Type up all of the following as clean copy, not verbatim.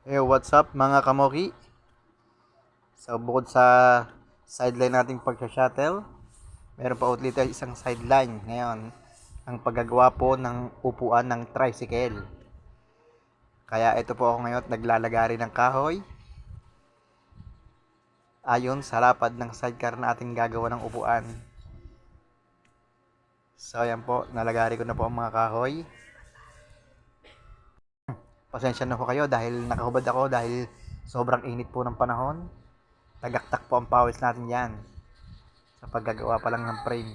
Hey, what's up mga kamoki? So, bukod sa sideline nating pag-shuttle, meron pa ulit tayo isang sideline ngayon, ang paggagawa po ng upuan ng tricycle. Kaya ito po ako ngayon naglalagari ng kahoy ayon sa lapad ng sidecar na ating gagawa ng upuan. So, ayan po, nalagari ko na po ang mga kahoy. Pasensya na po kayo dahil nakahubad ako dahil sobrang init po ng panahon. Tagaktak po ang pawis natin yan sa paggagawa pa lang ng frame.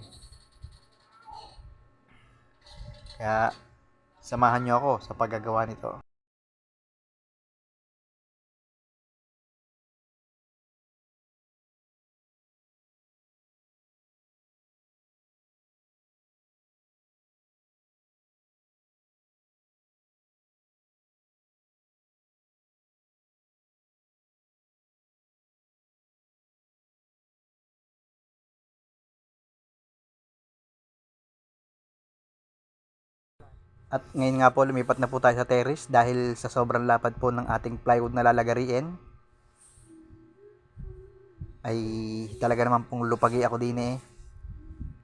Kaya samahan nyo ako sa paggagawa nito. At ngayon nga po lumipat na po tayo sa terrace dahil sa sobrang lapad po ng ating plywood na lalagariin ay talaga naman pong lupagi ako din eh.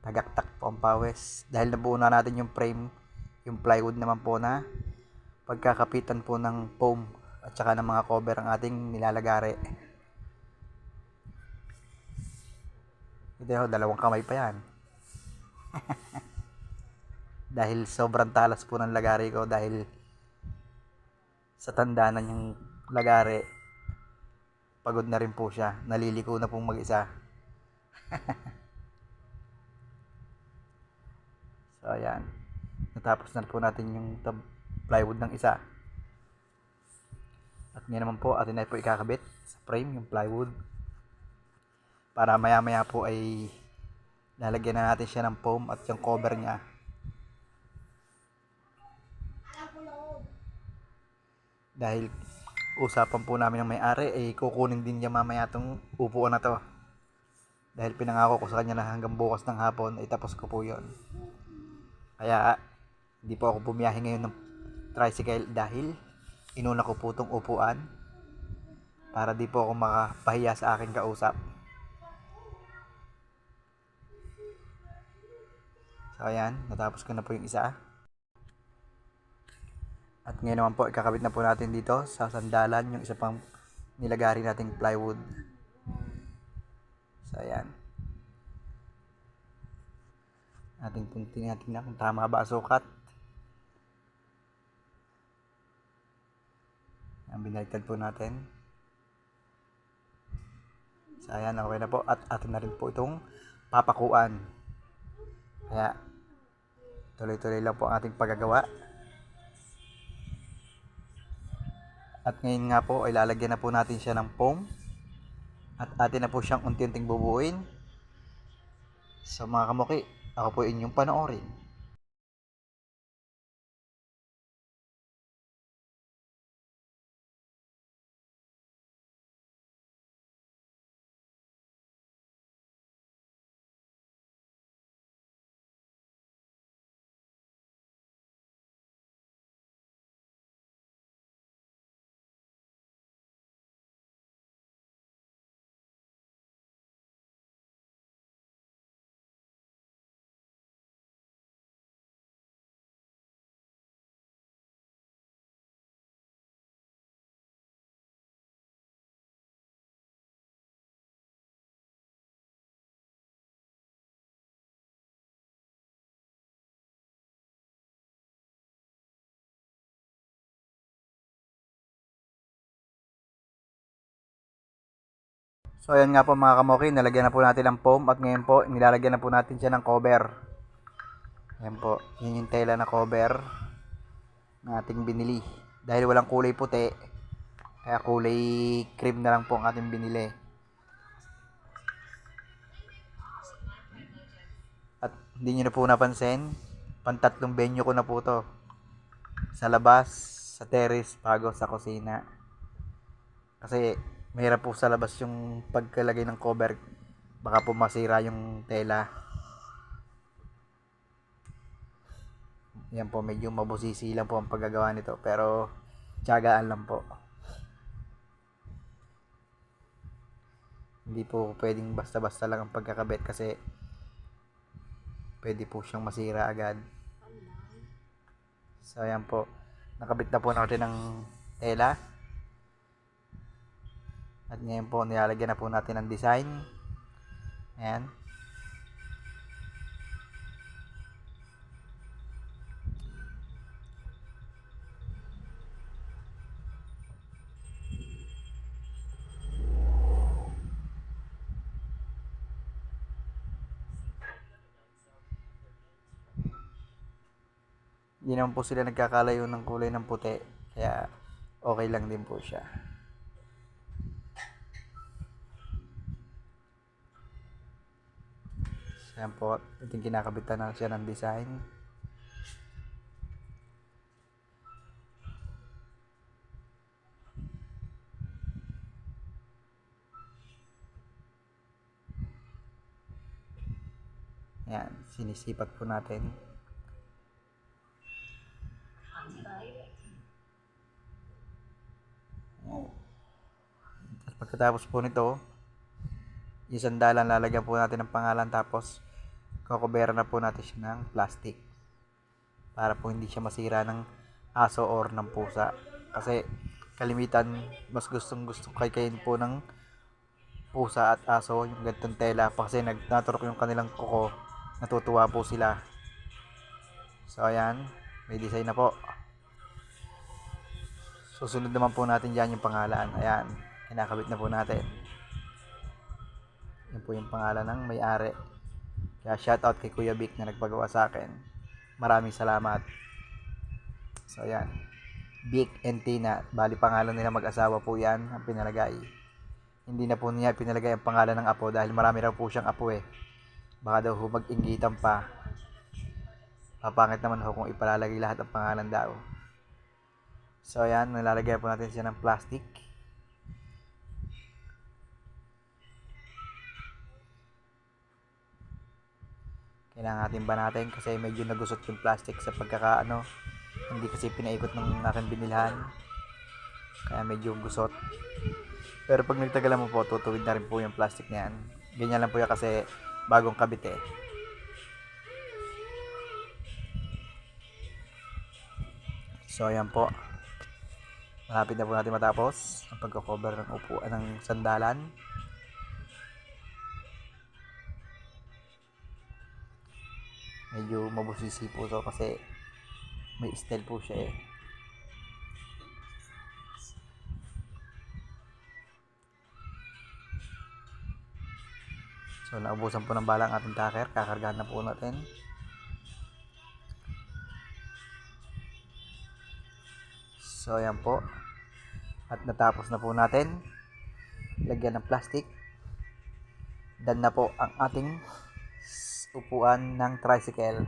Tagaktak po ang pawis dahil nabuo na natin yung frame, yung plywood naman po na pagkakapitan po ng foam at saka ng mga cover ang ating nilalagari. Ito, dalawang kamay pa yan. Dahil sobrang talas po ng lagari ko dahil sa tanda na yung lagari, pagod na rin po siya, naliliko na pong mag-isa. So ayan, natapos na po natin yung plywood ng isa. At ngayon naman po atin na po ikakabit sa frame yung plywood para maya maya po ay lalagyan na natin siya ng foam at yung cover niya. Dahil usapan po namin ng may-ari ay kukunin din niya mamaya itong upuan na to. Dahil pinangako ko sa kanya na hanggang bukas ng hapon ay tapos ko po yon. Kaya hindi po ako bumiyahe ngayon ng tricycle dahil inuna ko po itong upuan para di po ako makapahiya sa aking kausap. So ayan, natapos ko na po yung isa. At ngayon naman po, ikakabit na po natin dito sa sandalan yung isa pang nilagari nating plywood. So ayan. Ating tingnan kung tama ba ang sukat. Ang binaliktad po natin. So ayan, okay na po. At atin na rin po itong papakuan. Kaya tuloy-tuloy lang po ang ating paggagawa. At ngayon nga po ay lalagyan na po natin siya ng foam. At atin na po siyang unti-unting bubuuin. So mga kamuki, ako po inyong panoorin. So ayan nga po mga kamoki, nalagyan na po natin ng foam at ngayon po nilalagyan na po natin siya ng cover. Ayan po, yun yung tela na cover na ating binili. Dahil walang kulay puti, kaya kulay cream na lang po ang ating binili. At hindi nyo na po napansin, pantatlong venue ko na po to. Sa labas, sa terrace, bago sa kusina. Kasi mahirap po sa labas yung pagkalagay ng cover. Baka po masira yung tela. Yan po, medyo mabusisi lang po ang paggagawa nito. Pero, tiyagaan lang po. Hindi po pwedeng basta-basta lang ang pagkakabit kasi pwede po siyang masira agad. So ayan po, nakabit na po natin ng tela. At ngayon po nilalagyan na po natin ng design. Ayan. Hindi naman po sila nagkakalayo ng kulay ng puti. Kaya okay lang din po siya. So ayan po, ating kinakabitan na siya ng design. Ayan, sinisipat po natin. At pagkatapos po nito, yung sandalan lalagyan po natin ng pangalan tapos kokobera na po natin siya ng plastic para po hindi siya masira ng aso or ng pusa. Kasi kalimitan mas gustong kaykayin po ng pusa at aso yung ganitong tela kasi naturok yung kanilang kuko, natutuwa po sila. So ayan, may design na po. Susunod naman po natin dyan yung pangalan. Ayan, kinakabit na po natin. Yan po yung pangalan ng may-ari. Kaya shoutout kay Kuya Vic na nagpagawa sa akin. Maraming salamat. So ayan, Vic and Tina, bali pangalan nila mag-asawa po yan ang pinalagay. Hindi na po niya pinalagay ang pangalan ng apo dahil marami raw po siyang apo eh. Baka daw mag-inggitan pa. Papangit naman ho kung ipalalagay lahat ang pangalan daw. So ayan, nalalagay po natin siya ng plastic. Kailangan natin banatin kasi medyo nagusot yung plastic sa pagkakaano. Hindi kasi pinaikot ng aking binilhan. Kaya medyo gusot. Pero pag nagtagalan mo po, tutuwid na rin po yung plastic niyan. Ganyan lang po yan kasi bagong kabit eh. So ayan po. Malapit na po natin matapos ang pagko-cover ng upuan ng sandalan. Medyo mabusisi po to kasi may style po siya eh. So naubusan po ng bala ang ating tacker, kakargahan na po natin. So ayan po. At natapos na po natin lagyan ng plastic. Dan na po ang ating upuan ng tricycle.